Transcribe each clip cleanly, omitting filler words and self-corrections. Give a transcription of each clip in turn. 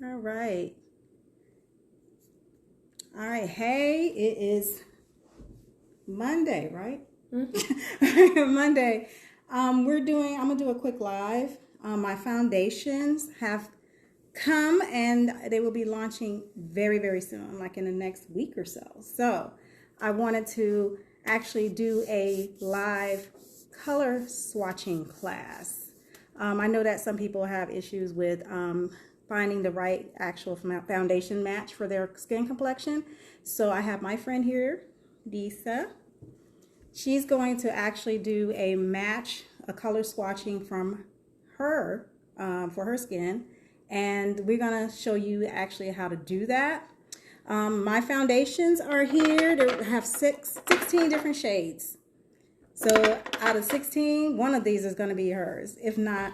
All right. All right. Hey, it is Monday, right? Monday. I'm gonna do a quick live. My foundations have come and they will be launching very, very soon, like in the next week or so. So I wanted to actually do a live color swatching class. I know that some people have issues with finding the right actual foundation match for their skin complexion. So I have my friend here, Lisa. She's going to actually do a color swatching from her for her skin. And we're going to show you actually how to do that. My foundations are here. They have 16 different shades. So out of 16, one of these is going to be hers. If not,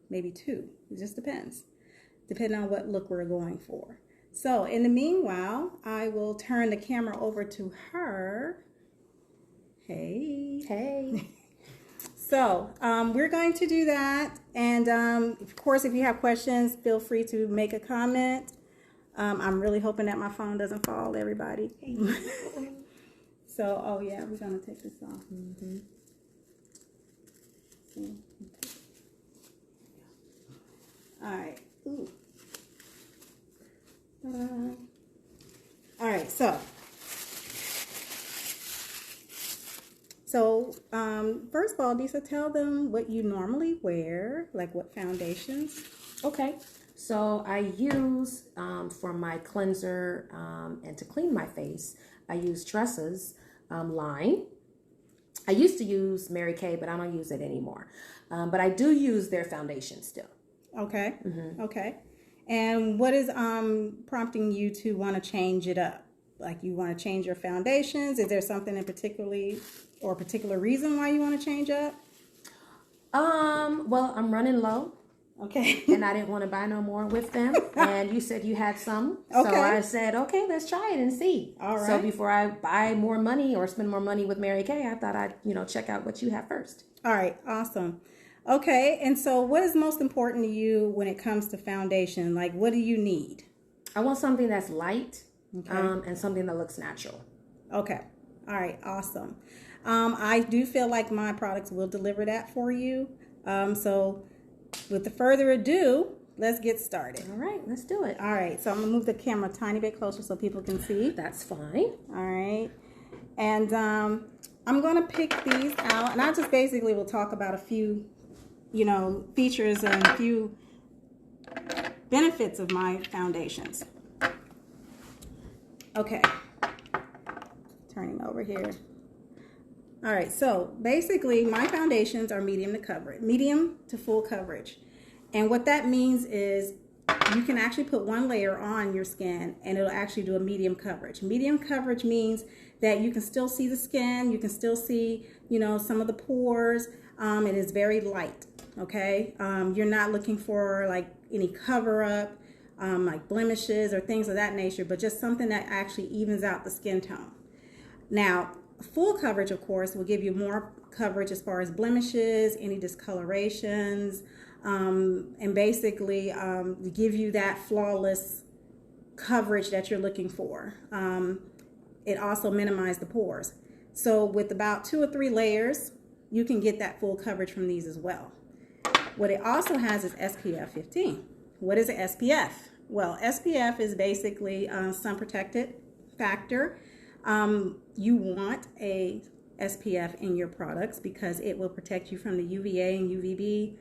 maybe two. It just depends. Depending on what look we're going for. So in the meanwhile, I will turn the camera over to her. Hey. Hey. So we're going to do that. And of course, if you have questions, feel free to make a comment. I'm really hoping that my phone doesn't fall, everybody. So, oh yeah, we're going to take this off. Mm-hmm. So, all right. Ooh. All right, so first of all, Lisa, tell them what you normally wear, like what foundations. Okay, so I use for my cleanser and to clean my face, I use Tressa's line. I used to use Mary Kay, but I don't use it anymore. But I do use their foundation still. Okay. Mm-hmm. Okay. And what is prompting you to want to change it up? Like you want to change your foundations? Is there something in particular reason why you want to change up? Well, I'm running low. Okay. And I didn't want to buy no more with them. And you said you had some. Okay. So I said, okay, let's try it and see. All right. So before I buy more money or spend more money with Mary Kay, I thought I'd, check out what you have first. All right. Awesome. Okay. And so what is most important to you when it comes to foundation? Like, what do you need? I want something that's light, okay, and something that looks natural. Okay. All right. Awesome. I do feel like my products will deliver that for you. So with the further ado, let's get started. All right, let's do it. All right, so I'm gonna move the camera a tiny bit closer so people can see. That's fine. All right, and I'm gonna pick these out, and I just basically will talk about a few, features and a few benefits of my foundations. Okay, turning over here. All right, so basically my foundations are medium to full coverage. And what that means is you can actually put one layer on your skin and it'll actually do a medium coverage. Medium coverage means that you can still see the skin, you can still see, some of the pores. It is very light, okay? You're not looking for like any cover up, like blemishes or things of that nature, but just something that actually evens out the skin tone. Now, full coverage, of course, will give you more coverage as far as blemishes, any discolorations, and basically give you that flawless coverage that you're looking for. It also minimizes the pores. So with about 2 or 3 layers, you can get that full coverage from these as well. What it also has is SPF 15. What is an SPF? Well, SPF is basically sun protected factor. You want a SPF in your products because it will protect you from the UVA and UVB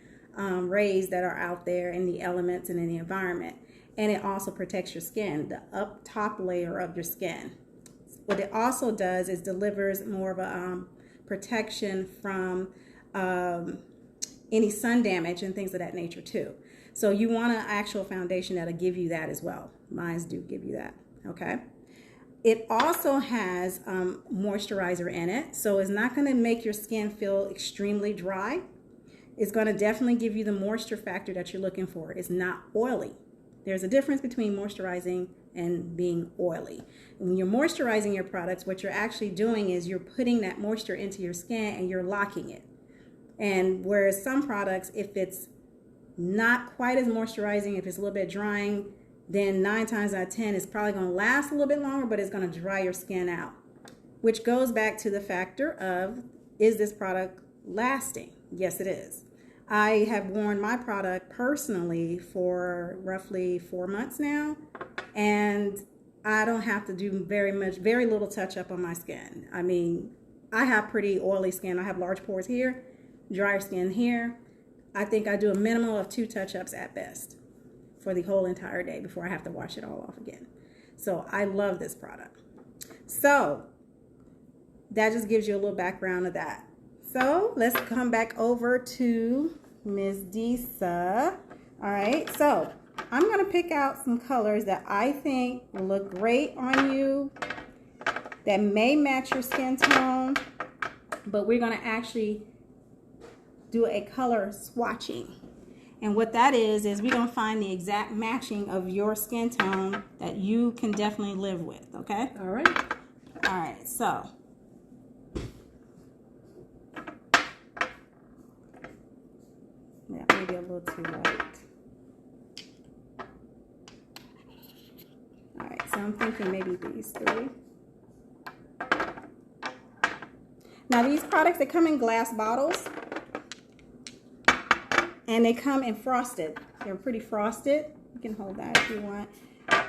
rays that are out there in the elements and in the environment. And it also protects your skin, the up top layer of your skin. What it also does is delivers more of a protection from any sun damage and things of that nature too. So you want an actual foundation that'll give you that as well. Mine do give you that, okay? It also has moisturizer in it, so it's not going to make your skin feel extremely dry. It's going to definitely give you the moisture factor that you're looking for. It's not oily. There's a difference between moisturizing and being oily. And when you're moisturizing your products, what you're actually doing is you're putting that moisture into your skin and you're locking it. And whereas some products, if it's not quite as moisturizing, if it's a little bit drying, then 9 times out of 10 it's probably going to last a little bit longer, but it's going to dry your skin out, which goes back to the factor of, is this product lasting? Yes, it is. I have worn my product personally for roughly 4 months now, and I don't have to do very little touch up on my skin. I mean, I have pretty oily skin. I have large pores here, drier skin here. I think I do a minimum of 2 touch-ups at best for the whole entire day before I have to wash it all off again. So I love this product. So that just gives you a little background of that. So let's come back over to Ms. Disa. All right, so I'm going to pick out some colors that I think will look great on you, that may match your skin tone, but we're going to actually do a color swatching. And what that is we're going to find the exact matching of your skin tone that you can definitely live with, okay? All right. All right, so yeah, maybe a little too light. All right, so I'm thinking maybe these 3. Now these products, they come in glass bottles, and they come in frosted. They're pretty frosted. You can hold that if you want.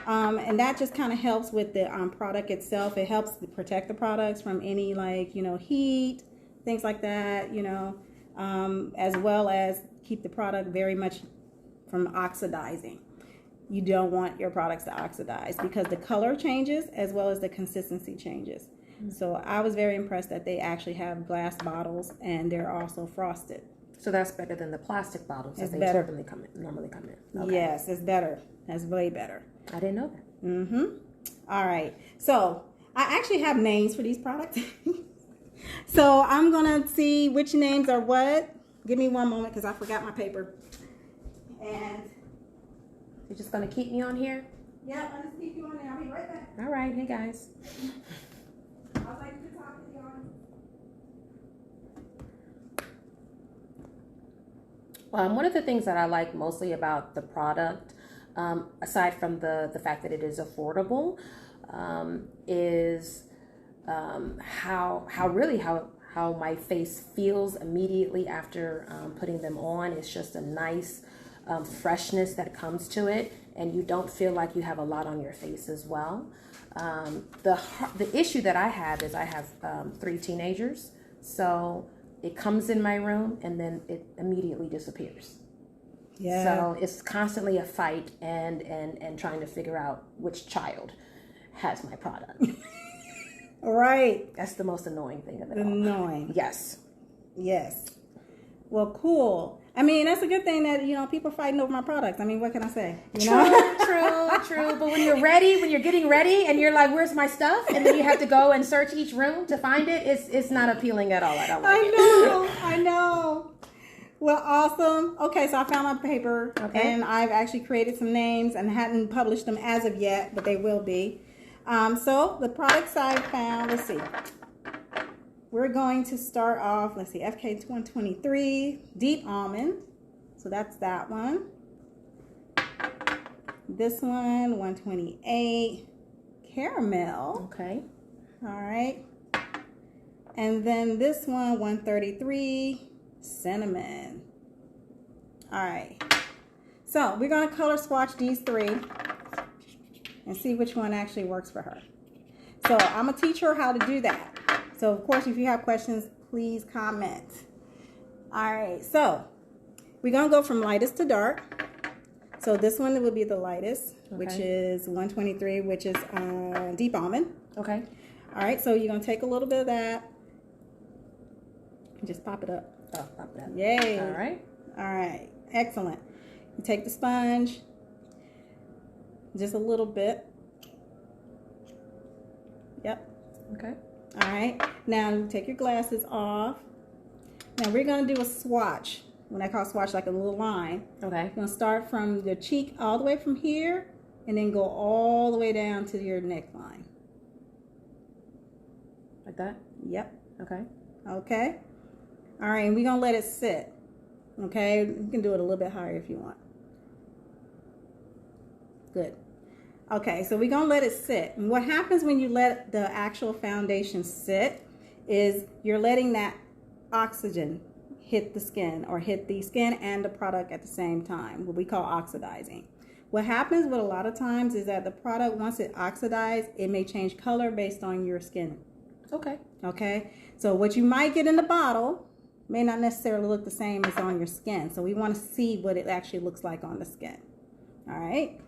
And that just kind of helps with the product itself. It helps to protect the products from any, like, heat, things like that, as well as keep the product very much from oxidizing. You don't want your products to oxidize because the color changes as well as the consistency changes. So I was very impressed that they actually have glass bottles and they're also frosted. So that's better than the plastic bottles that they normally come in. Okay. Yes, it's better. That's way better. I didn't know that. Mm-hmm. All right. So I actually have names for these products. So I'm going to see which names are what. Give me one moment because I forgot my paper. And you're just going to keep me on here? Yeah, I'll just keep you on there. I'll be right back. All right. Hey, guys. I'd like to talk to you on. One of the things that I like mostly about the product, aside from the fact that it is affordable, is how my face feels immediately after putting them on. It's just a nice freshness that comes to it, and you don't feel like you have a lot on your face as well. The issue that I have is I have 3 teenagers, so it comes in my room and then it immediately disappears. Yeah. So it's constantly a fight and trying to figure out which child has my product. Right. That's the most annoying thing of it all. Annoying. Yes. Yes. Well, cool. I mean, that's a good thing that, people are fighting over my products. I mean, what can I say? True. But when you're getting ready and you're like, where's my stuff? And then you have to go and search each room to find it. It's not appealing at all. I don't like it. I know. Well, awesome. Okay, so I found my paper. Okay. And I've actually created some names and hadn't published them as of yet, but they will be. So the products I found, let's see. We're going to start off, let's see, FK123, Deep Almond. So that's that one. This one, 128, Caramel. Okay. All right. And then this one, 133, Cinnamon. All right. So we're going to color swatch these 3 and see which one actually works for her. So I'm going to teach her how to do that. So, of course, if you have questions, please comment. All right, so we're going to go from lightest to dark. So this one will be the lightest, which is 123, which is Deep Almond. Okay. All right, so you're going to take a little bit of that and just pop it up. Oh, pop it up. Yay. All right. All right, excellent. You take the sponge, just a little bit. Yep. Okay. All right, now you take your glasses off. Now we're going to do a swatch. When I call swatch, like a little line. Okay. You're going to start from your cheek all the way from here and then go all the way down to your neckline. Like that? Yep. Okay. Okay. All right, and we're going to let it sit. Okay, you can do it a little bit higher if you want. Good. Okay, so we're going to let it sit. And what happens when you let the actual foundation sit is you're letting that oxygen hit the skin, or hit the skin and the product at the same time, what we call oxidizing. What happens with a lot of times is that the product, once it oxidizes, it may change color based on your skin. Okay. Okay, so what you might get in the bottle may not necessarily look the same as on your skin. So we want to see what it actually looks like on the skin. All right.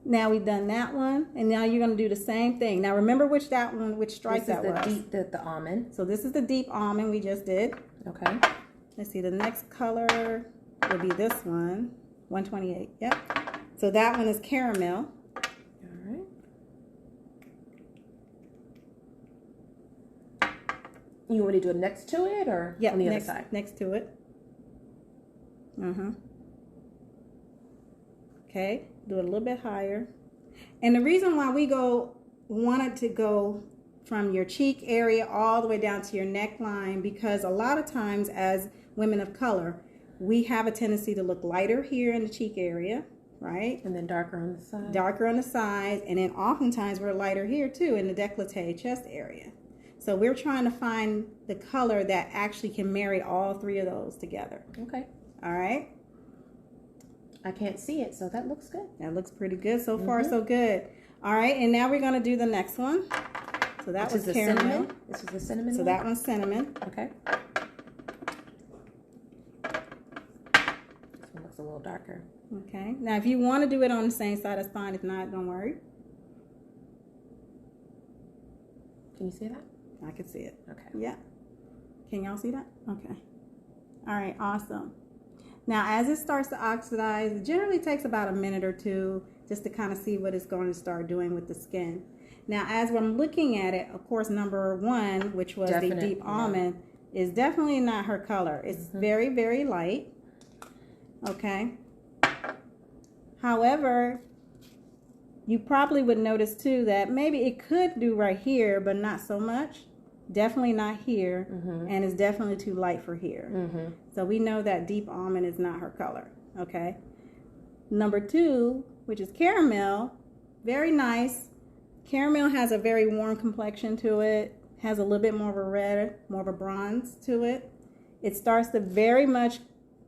Now we've done that one, and now you're going to do the same thing. Now remember which stripe that was. This is the almond. So this is the deep almond we just did. Okay. Let's see, the next color will be this one, 128. Yep. So that one is caramel. All right. You want to do it next to it, or on the other side? Next to it. Okay, do it a little bit higher. And the reason why we wanted to go from your cheek area all the way down to your neckline, because a lot of times as women of color, we have a tendency to look lighter here in the cheek area, right? And then darker on the side. Darker on the sides, and then oftentimes we're lighter here too in the décolleté chest area. So we're trying to find the color that actually can marry all three of those together. Okay. All right. I can't see it, so that looks good. That looks pretty good. So far, so good. All right, and now we're going to do the next one. So that was caramel. Cinnamon. This is the cinnamon. So that one's cinnamon. Okay. This one looks a little darker. Okay. Now, if you want to do it on the same side, that's fine. If not, don't worry. Can you see that? I can see it. Okay. Yeah. Can y'all see that? Okay. All right, awesome. Now, as it starts to oxidize, it generally takes about a minute or two just to kind of see what it's going to start doing with the skin. Now, as I'm looking at it, of course, number one, which was the deep almond, is definitely not her color. It's very, very light. Okay. However, you probably would notice too that maybe it could do right here, but not so much. Definitely not here, and it's definitely too light for here. So we know that deep almond is not her color. Okay. Number two, which is caramel, very nice. Caramel has a very warm complexion to it, has a little bit more of a red, more of a bronze to it. It starts to very much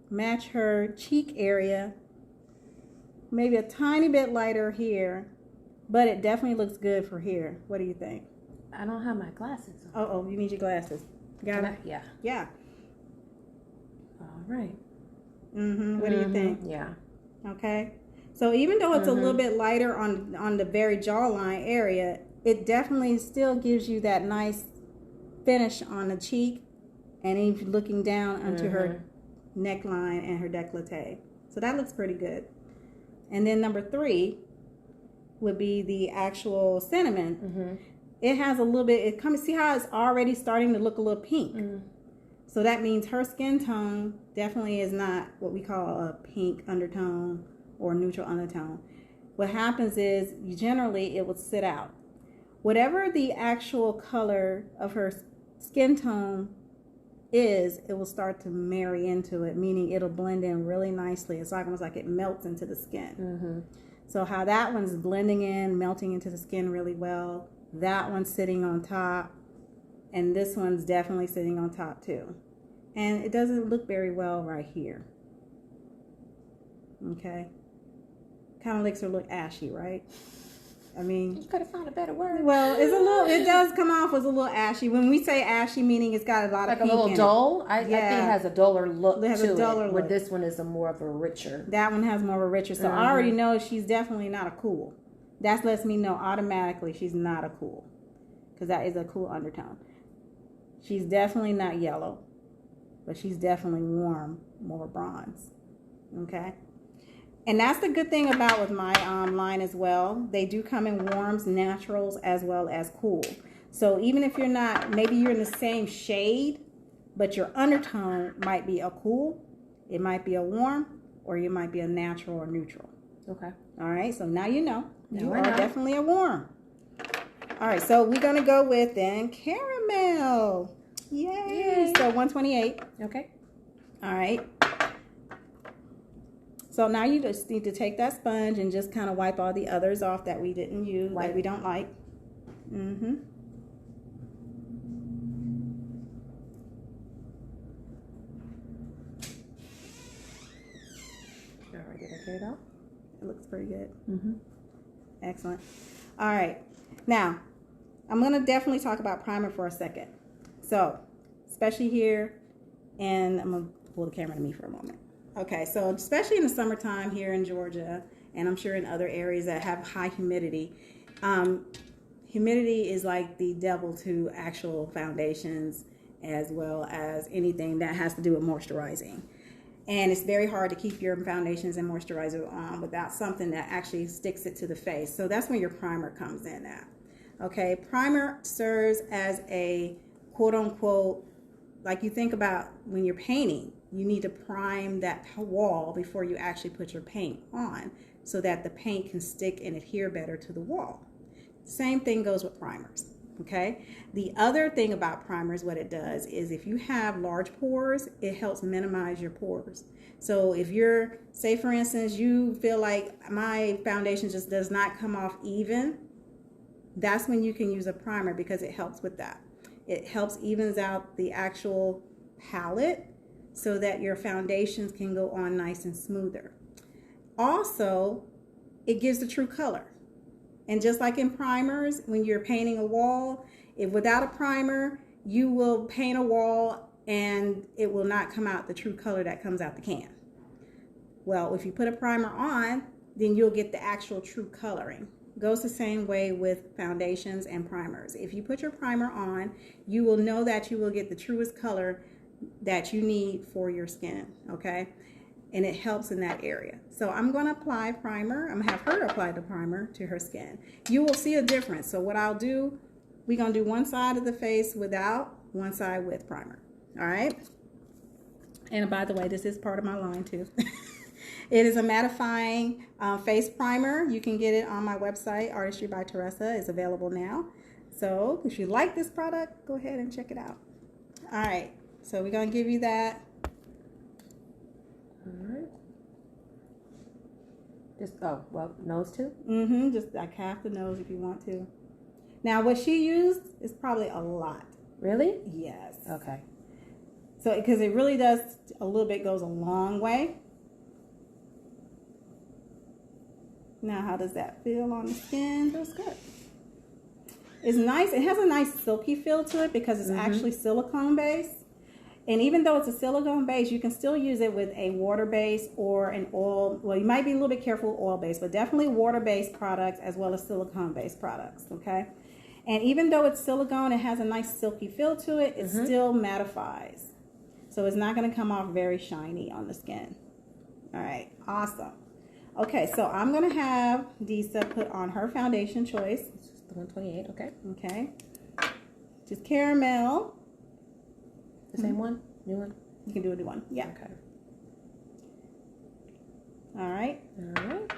match her cheek area, maybe a tiny bit lighter here, but it definitely looks good for here. What do you think? I don't have my glasses on. Oh, you need your glasses. Got it? Yeah. Yeah. All right. What do you think? Yeah. Okay. So even though it's a little bit lighter on the very jawline area, it definitely still gives you that nice finish on the cheek, and even looking down onto her neckline and her décolleté. So that looks pretty good. And then number three would be the actual cinnamon. It has a little bit, see how it's already starting to look a little pink. So that means her skin tone definitely is not what we call a pink undertone or neutral undertone. What happens is generally it will sit out. Whatever the actual color of her skin tone is, it will start to marry into it, meaning it'll blend in really nicely. It's almost like it melts into the skin. So how that one's blending in, melting into the skin really well. That one's sitting on top, and this one's definitely sitting on top too. And it doesn't look very well right here. Okay. Kind of makes her look ashy, right? I mean, you could have found a better word. Well, it does come off as a little ashy. When we say ashy, meaning it's got a lot of pink in it. Like a little dull? I think it has a duller look it has a duller look. Where this one is more of a richer. That one has more of a richer. So I already know she's definitely not a cool. That lets me know automatically she's not a cool, because that is a cool undertone. She's definitely not yellow, but she's definitely warm, more bronze. Okay? And that's the good thing about with my line as well. They do come in warms, naturals, as well as cool. So even if you're not, maybe you're in the same shade, but your undertone might be a cool, it might be a warm, or you might be a natural or neutral. Okay. All right, so now you know. You are definitely a warm. All right, so we're going to go with then caramel. Yay. So 128. Okay. All right. So now you just need to take that sponge and just kind of wipe all the others off that we didn't use, that we don't like. Mm-hmm. All right, did I get it out? It looks pretty good. Mm-hmm. Excellent. All right. Now, I'm going to definitely talk about primer for a second. So, especially here, and I'm going to pull the camera to me for a moment. Okay, so especially in the summertime here in Georgia, and I'm sure in other areas that have high humidity, humidity is like the devil to actual foundations as well as anything that has to do with moisturizing. And it's very hard to keep your foundations and moisturizer on without something that actually sticks it to the face. So that's when your primer comes in at. Okay, primer serves as a quote unquote, like you think about when you're painting, you need to prime that wall before you actually put your paint on so that the paint can stick and adhere better to the wall. Same thing goes with primers. Okay, the other thing about primers, what it does is if you have large pores, it helps minimize your pores. So if you're, say for instance, you feel like my foundation just does not come off even, that's when you can use a primer because it helps with that. It helps evens out the actual palette so that your foundations can go on nice and smoother. Also, it gives the true color. And just like in primers, when you're painting a wall, if without a primer, you will paint a wall and it will not come out the true color that comes out the can. Well, if you put a primer on, then you'll get the actual true coloring. Goes the same way with foundations and primers. If you put your primer on, you will know that you will get the truest color that you need for your skin, okay? And it helps in that area. So I'm going to apply primer. I'm going to have her apply the primer to her skin. You will see a difference. So what I'll do, we're going to do one side of the face without, one side with primer. All right? And by the way, this is part of my line too. It is a mattifying face primer. You can get it on my website, Artistry by Teresa. It's available now. So if you like this product, go ahead and check it out. All right. So we're going to give you that. All right. Just, oh, well, nose too? Mm-hmm. Just like half the nose if you want to. Now, what she used is probably a lot. Really? Yes. Okay. So, because it really does, a little bit goes a long way. Now, how does that feel on the skin? Feels good. It's nice. It has a nice silky feel to it because it's actually silicone based. And even though it's a silicone base, you can still use it with a water base or an oil. Well, you might be a little bit careful with oil based, but definitely water based products as well as silicone based products. Okay. And even though it's silicone, it has a nice silky feel to it. It still mattifies. So it's not going to come off very shiny on the skin. All right. Awesome. Okay. So I'm going to have Disa put on her foundation choice. This is the 128. Okay. Okay. Just caramel. The same one? New one? You can do a new one. Yeah. Okay. All right. All right.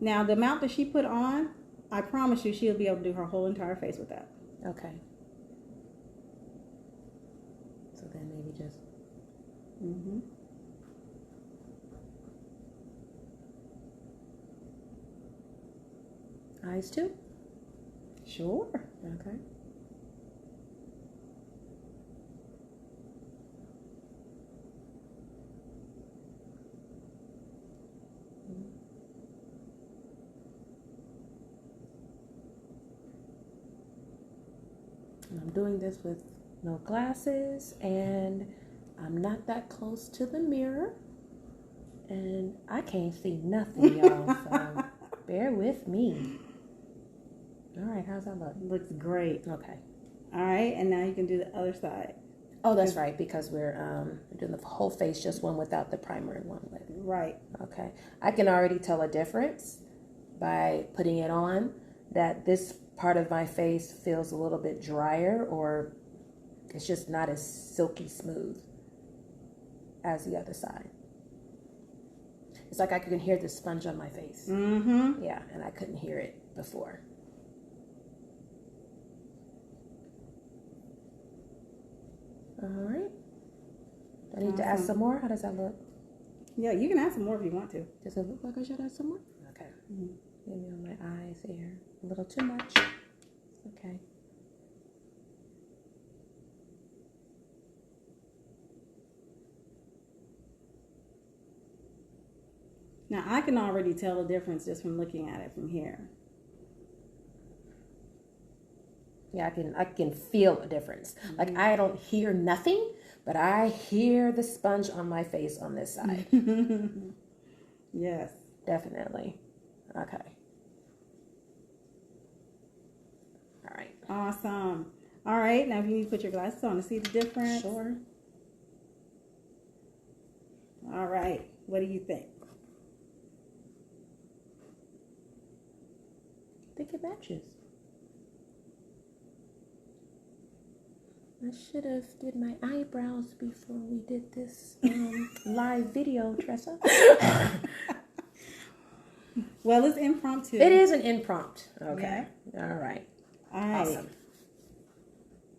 Now, the amount that she put on, I promise you she'll be able to do her whole entire face with that. Okay. So then maybe just... Eyes too? Sure. Okay. And I'm doing this with no glasses, and I'm not that close to the mirror, and I can't see nothing, y'all, so bear with me. All right, how's that look? Looks great. Okay. All right, and now you can do the other side. Oh, that's right, because we're doing the whole face, just one without the primer and one with. Right. Okay. I can already tell a difference by putting it on, that this part of my face feels a little bit drier, or it's just not as silky smooth as the other side. It's like I can hear the sponge on my face. Yeah, and I couldn't hear it before. All right. Do I need to add some more? How does that look? Yeah, you can add some more if you want to. Does it look like I should add some more? Okay. Maybe on my eyes here. A little too much. Okay. Now, I can already tell the difference just from looking at it from here. Yeah, I can feel a difference. Like I don't hear nothing, but I hear the sponge on my face on this side. Yes. Definitely. Okay. All right. Awesome. All right, now if you need to put your glasses on to see the difference. Sure. All right, what do you think? I think it matches. I should have did my eyebrows before we did this live video, Tressa. Well, it's impromptu. It is an impromptu. Okay. Yeah. All right. All right. Awesome.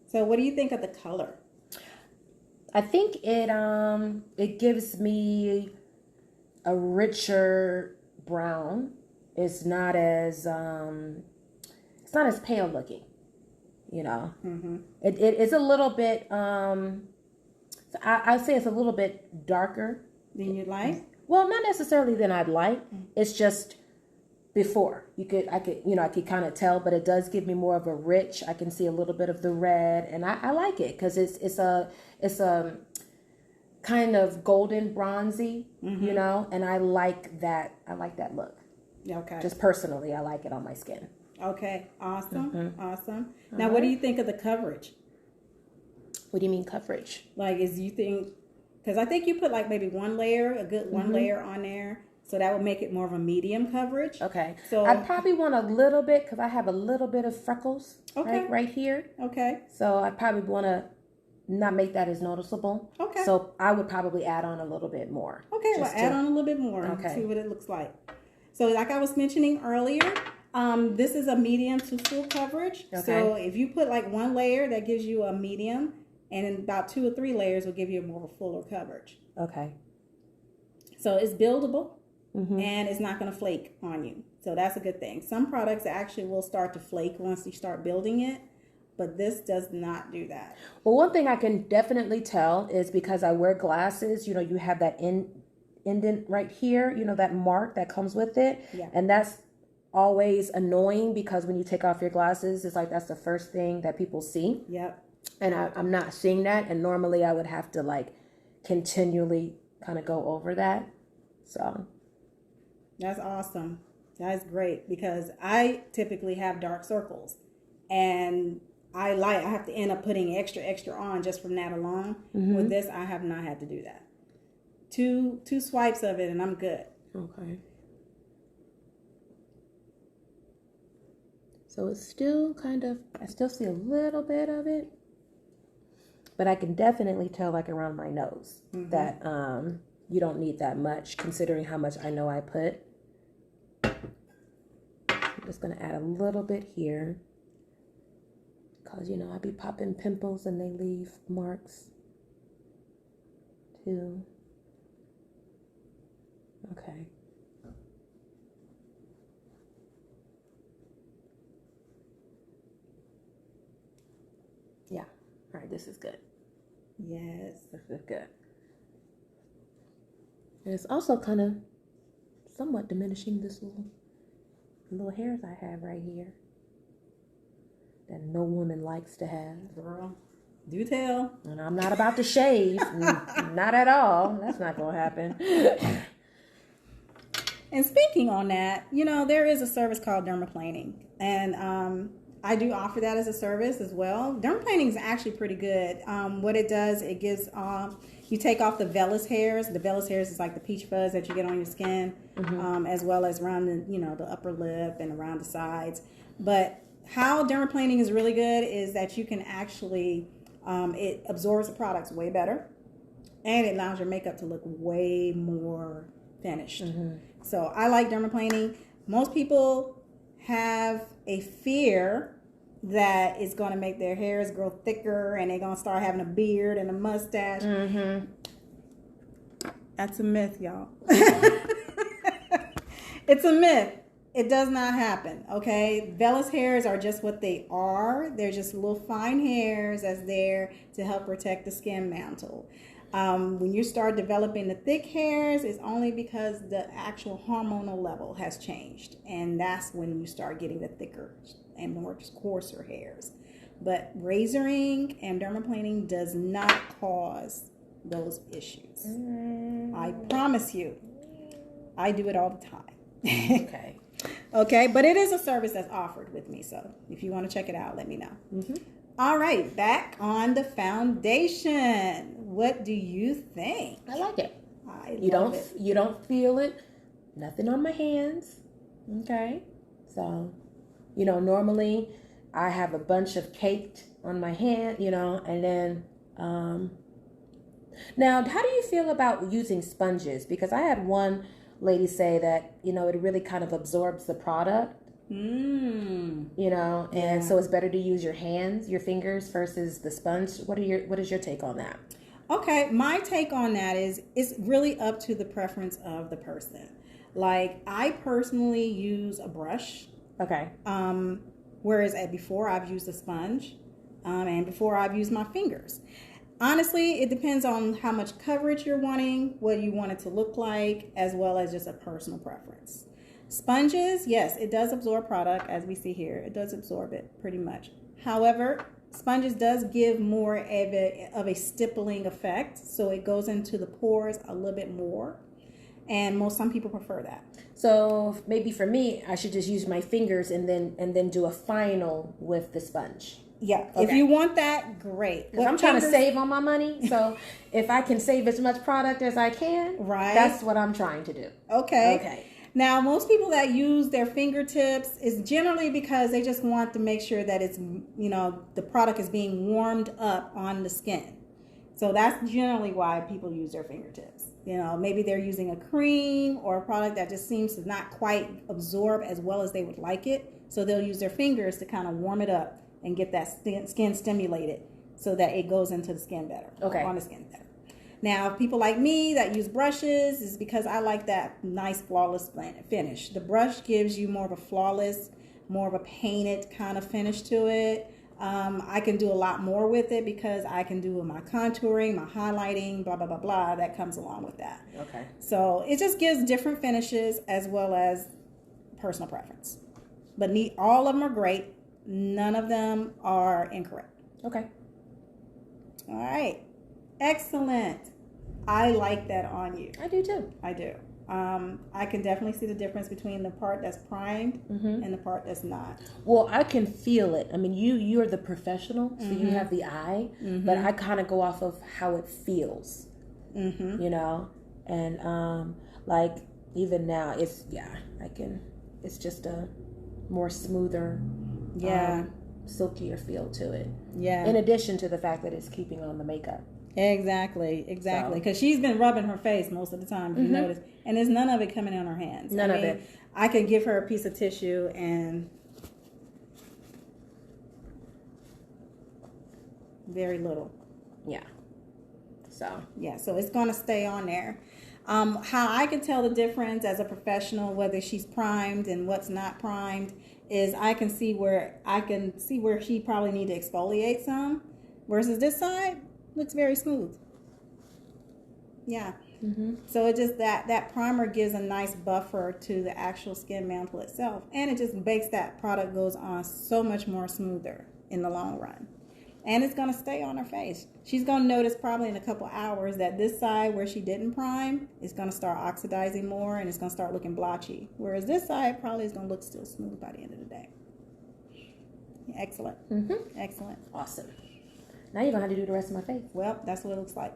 So what do you think of the color? I think it gives me a richer brown. It's not as pale looking, you know. Mm-hmm. It's a little bit I'd say it's a little bit darker Than you'd like? Well, not necessarily than I'd like. It's just before I could kind of tell, but it does give me more of a rich. I can see a little bit of the red, and I like it because it's a kind of golden bronzy, you know, and I like that look. Okay. Just personally, I like it on my skin. Okay. Awesome. Awesome. All Now, right. what do you think of the coverage? What do you mean coverage? Like, because I think you put like maybe one layer, a good one layer on there. So that would make it more of a medium coverage. Okay. So I probably want a little bit because I have a little bit of freckles right here. Okay. So I probably want to not make that as noticeable. Okay. So I would probably add on a little bit more. Okay. Well, add on a little bit more. Okay. See what it looks like. So like I was mentioning earlier, this is a medium to full coverage. Okay. So if you put like one layer, that gives you a medium, and then about 2 or 3 layers will give you more of a fuller coverage. Okay. So it's buildable. And it's not going to flake on you. So that's a good thing. Some products actually will start to flake once you start building it, but this does not do that. Well, one thing I can definitely tell is because I wear glasses, you know, you have that indent right here, you know, that mark that comes with it. Yeah. And that's always annoying because when you take off your glasses, it's like that's the first thing that people see. Yep. And I'm not seeing that. And normally I would have to like continually kind of go over that. So... That's awesome. That's great because I typically have dark circles, and I have to end up putting extra on just from that alone. With this, I have not had to do that. Two swipes of it, and I'm good. Okay. So it's still I still see a little bit of it, but I can definitely tell like around my nose that you don't need that much considering how much I know I put. I'm just going to add a little bit here because, you know, I be popping pimples and they leave marks too. Okay. Yeah. All right. This is good. Yes. This is good. And it's also kind of somewhat diminishing this little hairs I have right here that no woman likes to have. Girl, do tell. And I'm not about to shave. Not at all. That's not going to happen. And speaking on that, you know, there is a service called dermaplaning. And I do offer that as a service as well. Dermaplaning is actually pretty good. What it does, it gives... you take off the vellus hairs. The vellus hairs is like the peach fuzz that you get on your skin, as well as around the upper lip and around the sides. But how dermaplaning is really good is that you can actually, it absorbs the products way better, and it allows your makeup to look way more finished. So I like dermaplaning. Most people have a fear that is going to make their hairs grow thicker and they're going to start having a beard and a mustache. That's a myth, y'all. It's a myth. It does not happen, okay? Vellus hairs are just what they are. They're just little fine hairs that's there to help protect the skin mantle. When you start developing the thick hairs, it's only because the actual hormonal level has changed. And that's when you start getting the thicker and more coarser hairs. But razoring and dermaplaning does not cause those issues. I promise you. I do it all the time. Okay. Okay, but it is a service that's offered with me. So if you want to check it out, let me know. All right, back on the foundation. What do you think? I like it. You don't feel it. Nothing on my hands. Okay. So, normally I have a bunch of caked on my hand, and then now, how do you feel about using sponges? Because I had one lady say that, it really kind of absorbs the product. And so it's better to use your hands, your fingers versus the sponge. What is your take on that? Okay, my take on that is it's really up to the preference of the person. Like, I personally use a brush. Okay. Whereas before I've used a sponge, and before I've used my fingers. Honestly, it depends on how much coverage you're wanting, what you want it to look like, as well as just a personal preference. Sponges, yes, it does absorb product, as we see here. It does absorb it pretty much. However, sponges does give more of a stippling effect, so it goes into the pores a little bit more, and some people prefer that. So maybe for me, I should just use my fingers and then do a final with the sponge. Yeah, okay. If you want that, great. Because I'm trying to save on my money, so if I can save as much product as I can, right, that's what I'm trying to do. Okay. Now, most people that use their fingertips is generally because they just want to make sure that it's, the product is being warmed up on the skin. So that's generally why people use their fingertips. Maybe they're using a cream or a product that just seems to not quite absorb as well as they would like it. So they'll use their fingers to kind of warm it up and get that skin stimulated so that it goes into the skin better. Okay. On the skin better. Now, people like me that use brushes is because I like that nice flawless finish. The brush gives you more of a flawless, more of a painted kind of finish to it. I can do a lot more with it because I can do my contouring, my highlighting, blah, blah, blah, blah. That comes along with that. Okay. So it just gives different finishes as well as personal preference. But all of them are great. None of them are incorrect. Okay. All right. Excellent. I like that on you. I do too. I do. I can definitely see the difference between the part that's primed and the part that's not. Well, I can feel it. I mean, you're the professional, so you have the eye, but I kind of go off of how it feels, and like even now, it's just a more smoother, silkier feel to it. Yeah. In addition to the fact that it's keeping on the makeup. Exactly. Because she's been rubbing her face most of the time, if you notice. And there's none of it coming on her hands. None of it. I could give her a piece of tissue and very little. Yeah. So it's going to stay on there. How I can tell the difference as a professional, whether she's primed and what's not primed, is I can see where she probably need to exfoliate some, versus this side looks very smooth. Yeah. So it just that primer gives a nice buffer to the actual skin mantle itself, and it just makes that product goes on so much more smoother in the long run. And it's going to stay on her face. She's going to notice probably in a couple hours that this side where she didn't prime is going to start oxidizing more, and it's going to start looking blotchy. Whereas this side probably is going to look still smooth by the end of the day. Excellent. Excellent. Awesome. Now you're going to have to do the rest of my face. Well, that's what it looks like.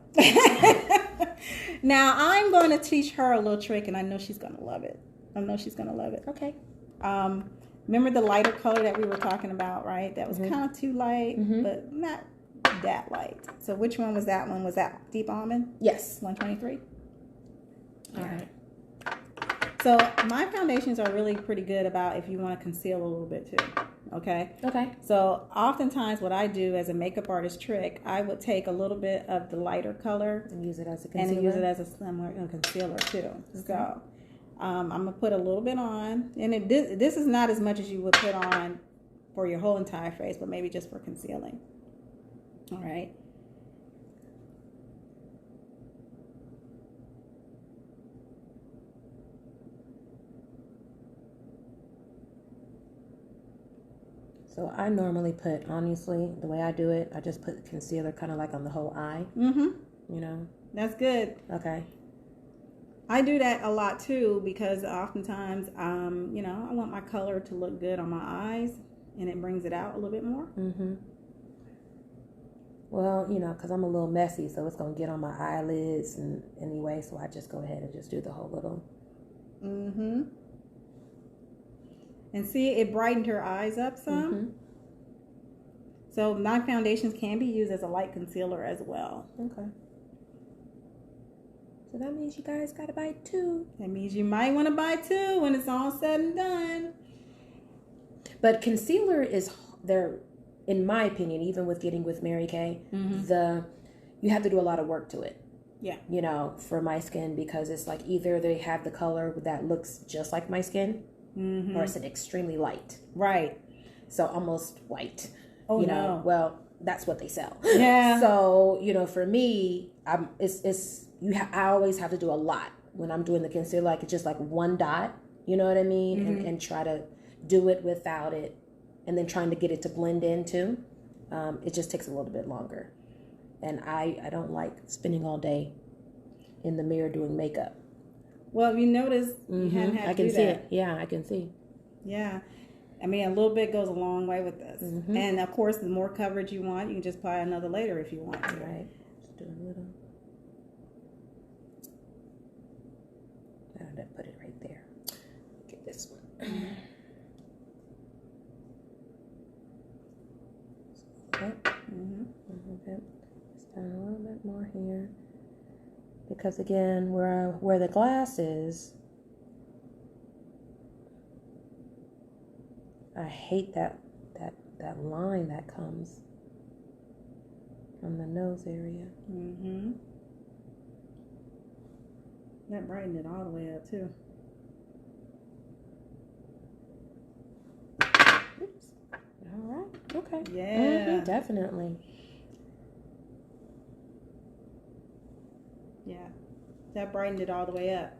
Now I'm going to teach her a little trick, and I know she's going to love it. Okay. Remember the lighter color that we were talking about, right? That was kind of too light, but not that light. So which one was that one? Was that Deep Almond? Yes. 123? All right. So my foundations are really pretty good about if you want to conceal a little bit too. Okay. Okay. So oftentimes what I do as a makeup artist trick, I would take a little bit of the lighter color And use it as a concealer. and use it as a slimmer concealer too. Okay. So I'm gonna put a little bit on, and this is not as much as you would put on for your whole entire face, but maybe just for concealing. All right. So I normally put, honestly, the way I do it, I just put concealer kind of like on the whole eye. Mm-hmm. You know? That's good. Okay. I do that a lot too because oftentimes, you know, I want my color to look good on my eyes, and it brings it out a little bit more. Mm-hmm. Well, you know, because I'm a little messy, so it's going to get on my eyelids and anyway, so I just go ahead and just do the whole little. Mm-hmm. And see, it brightened her eyes up some. Mm-hmm. So my foundations can be used as a light concealer as well. Okay. So that means you guys got to buy 2. That means you might want to buy 2 when it's all said and done. But concealer is, there, in my opinion, even with getting with Mary Kay, you have to do a lot of work to it. Yeah. You know, for my skin, because it's like either they have the color that looks just like my skin, or it's an extremely light. Right. So almost white. Oh, you know, no. well, that's what they sell. Yeah. So, you know, for me, I always have to do a lot when I'm doing the concealer, like it's just like one dot, you know what I mean? And try to do it without it, and then trying to get it to blend in too. It just takes a little bit longer. And I don't like spending all day in the mirror doing makeup. Well, if you notice, you hadn't had to I can do see that. it. Yeah, I can see. Yeah. I mean, a little bit goes a long way with this. And of course, the more coverage you want, you can just apply another layer if you want to. Right. Just do a little. I'm gonna put it right there. Get this one. A little bit. Just down a little bit more here. Because again, where the glass is, I hate that line that comes from the nose area. That brightened it all the way up too. Oops. All right. Okay. Yeah. Definitely. Yeah. That brightened it all the way up.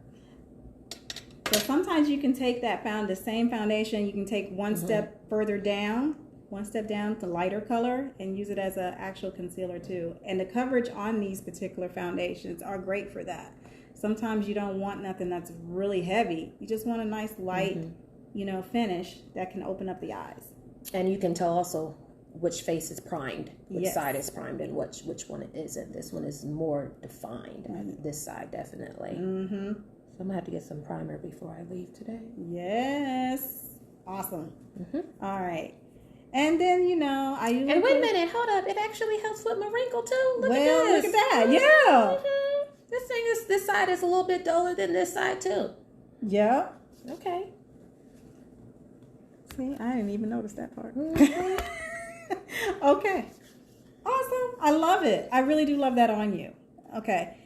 So sometimes you can take the same foundation, you can take one step further down, to lighter color, and use it as an actual concealer too. And the coverage on these particular foundations are great for that. Sometimes you don't want nothing that's really heavy. You just want a nice light, you know, finish that can open up the eyes. And you can tell also which face is primed, which Yes. side is primed, and which one it isn't. This one is more defined. This side definitely. So I'm gonna have to get some primer before I leave today. Yes. Awesome. All right. And then, you know, I usually And wait a minute, hold up! It actually helps with my wrinkle too. Look at this. Look at that. Yeah. This side is a little bit duller than this side too. Yep. Okay. See, I didn't even notice that part. Okay. Awesome. I love it. I really do love that on you. Okay.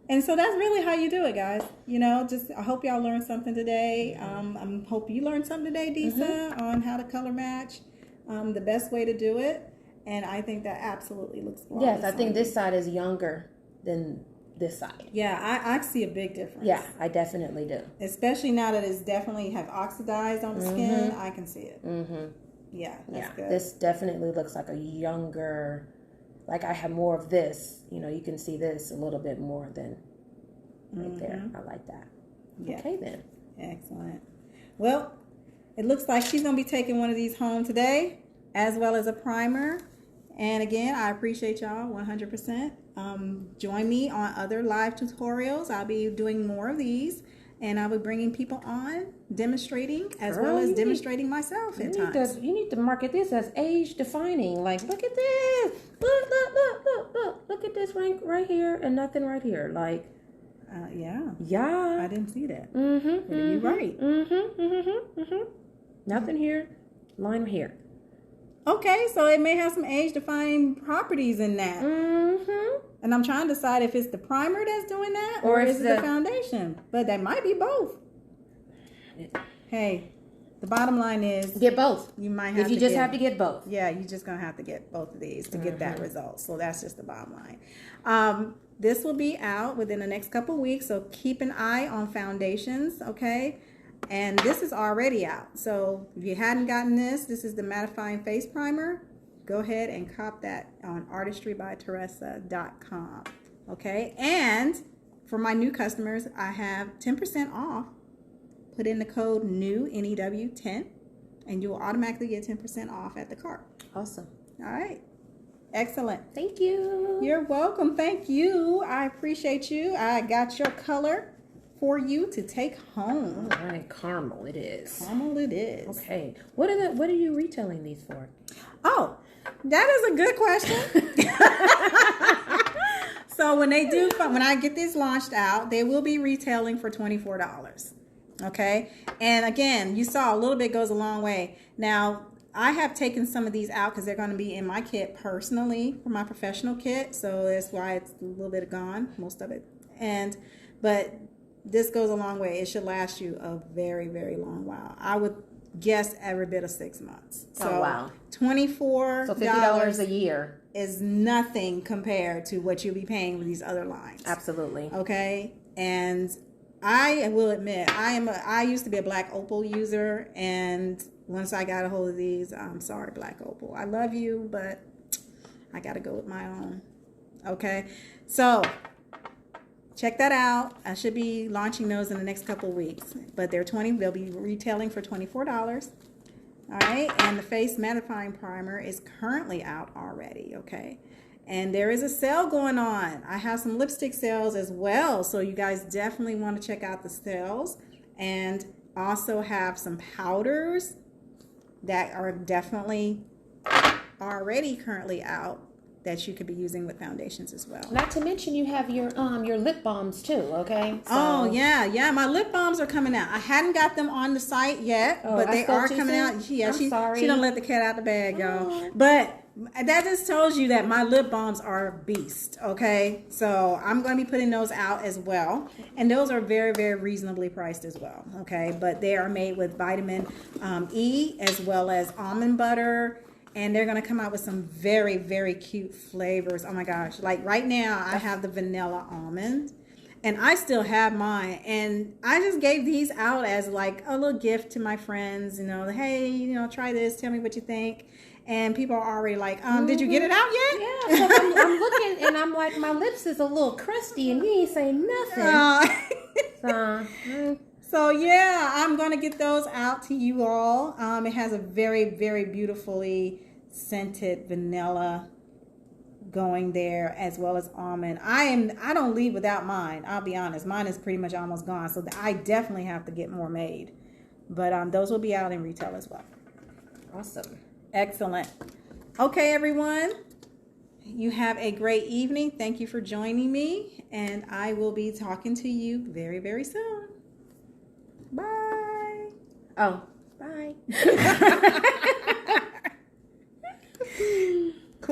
And so that's really how you do it, guys. You know, just I hope y'all learned something today. I hope you learned something today, Disa, on how to color match, the best way to do it. And I think that absolutely looks flawless. Yes, I think this side is younger than this side. Yeah, I see a big difference. Yeah, I definitely do. Especially now that it's definitely have oxidized on the skin, I can see it. Yeah, that's good. This definitely looks like a younger, like I have more of this. You know, you can see this a little bit more than right there. I like that. Yeah. Okay then. Excellent. Well, it looks like she's going to be taking one of these home today, as well as a primer. And again, I appreciate y'all 100%. Join me on other live tutorials. I'll be doing more of these, and I'll be bringing people on, demonstrating, as well as demonstrating myself at times. You need to market this as age defining. Like, look at this. Look at this right here and nothing right here. Like, Yeah. Yeah. I didn't see that. Mm-hmm. You're right. Mm-hmm. Mm-hmm. Mm-hmm. Nothing here. Line here. Okay, so it may have some age-defying properties in that. Mm-hmm. And I'm trying to decide if it's the primer that's doing that Or or it's is it the foundation. But that might be both. Hey, the bottom line is Get both. you might have if you to just get, have to get both. Yeah, you're just going to have to get both of these to get that result. So that's just the bottom line. This will be out within the next couple weeks, so keep an eye on foundations, okay? And this is already out. So if you hadn't gotten this is the mattifying face primer. Go ahead and cop that on artistrybyteresa.com, okay? And for my new customers, I have 10% off. Put in the code NEW, NEW10, and you will automatically get 10% off at the cart. Awesome. All right. Excellent. Thank you. You're welcome. Thank you. I appreciate you. I got your color for you to take home. All right, caramel it is. Caramel it is. Okay. What are you retailing these for? Oh, that is a good question. So when I get these launched out, they will be retailing for $24. Okay. And again, you saw a little bit goes a long way. Now, I have taken some of these out because they're going to be in my kit personally for my professional kit. So that's why it's a little bit gone, most of it. But this goes a long way. It should last you a very, very long while. I would guess every bit of 6 months. So oh, wow. $24. So $50 a year is nothing compared to what you'll be paying with these other lines. Absolutely. Okay. And I will admit, I used to be a Black Opal user, and once I got a hold of these, I'm sorry, Black Opal. I love you, but I got to go with my own. Okay. So check that out. I should be launching those in the next couple of weeks, but they'll be retailing for $24. All right. And the face mattifying primer is currently out already. Okay. And there is a sale going on. I have some lipstick sales as well. So you guys definitely want to check out the sales, and also have some powders that are definitely already currently out that you could be using with foundations as well. Not to mention you have your lip balms too, okay? So. Oh, yeah. My lip balms are coming out. I hadn't got them on the site yet, but they are coming out. Yeah, sorry. She don't let the cat out the bag, y'all. But that just tells you that my lip balms are a beast, okay? So I'm going to be putting those out as well. And those are very, very reasonably priced as well, okay? But they are made with vitamin E as well as almond butter. And they're going to come out with some very, very cute flavors. Oh, my gosh. Like right now, I have the vanilla almond. And I still have mine. And I just gave these out as like a little gift to my friends. Hey, try this. Tell me what you think. And people are already like, did you get it out yet? Yeah, so I'm looking and I'm like, my lips is a little crusty and you ain't saying nothing. So yeah, I'm going to get those out to you all. It has a very, very beautifully scented vanilla going there, as well as almond. I don't leave without mine. I'll be honest. Mine is pretty much almost gone. So I definitely have to get more made. But those will be out in retail as well. Awesome. Excellent. Okay, everyone. You have a great evening. Thank you for joining me. And I will be talking to you very, very soon. Bye. Oh, bye.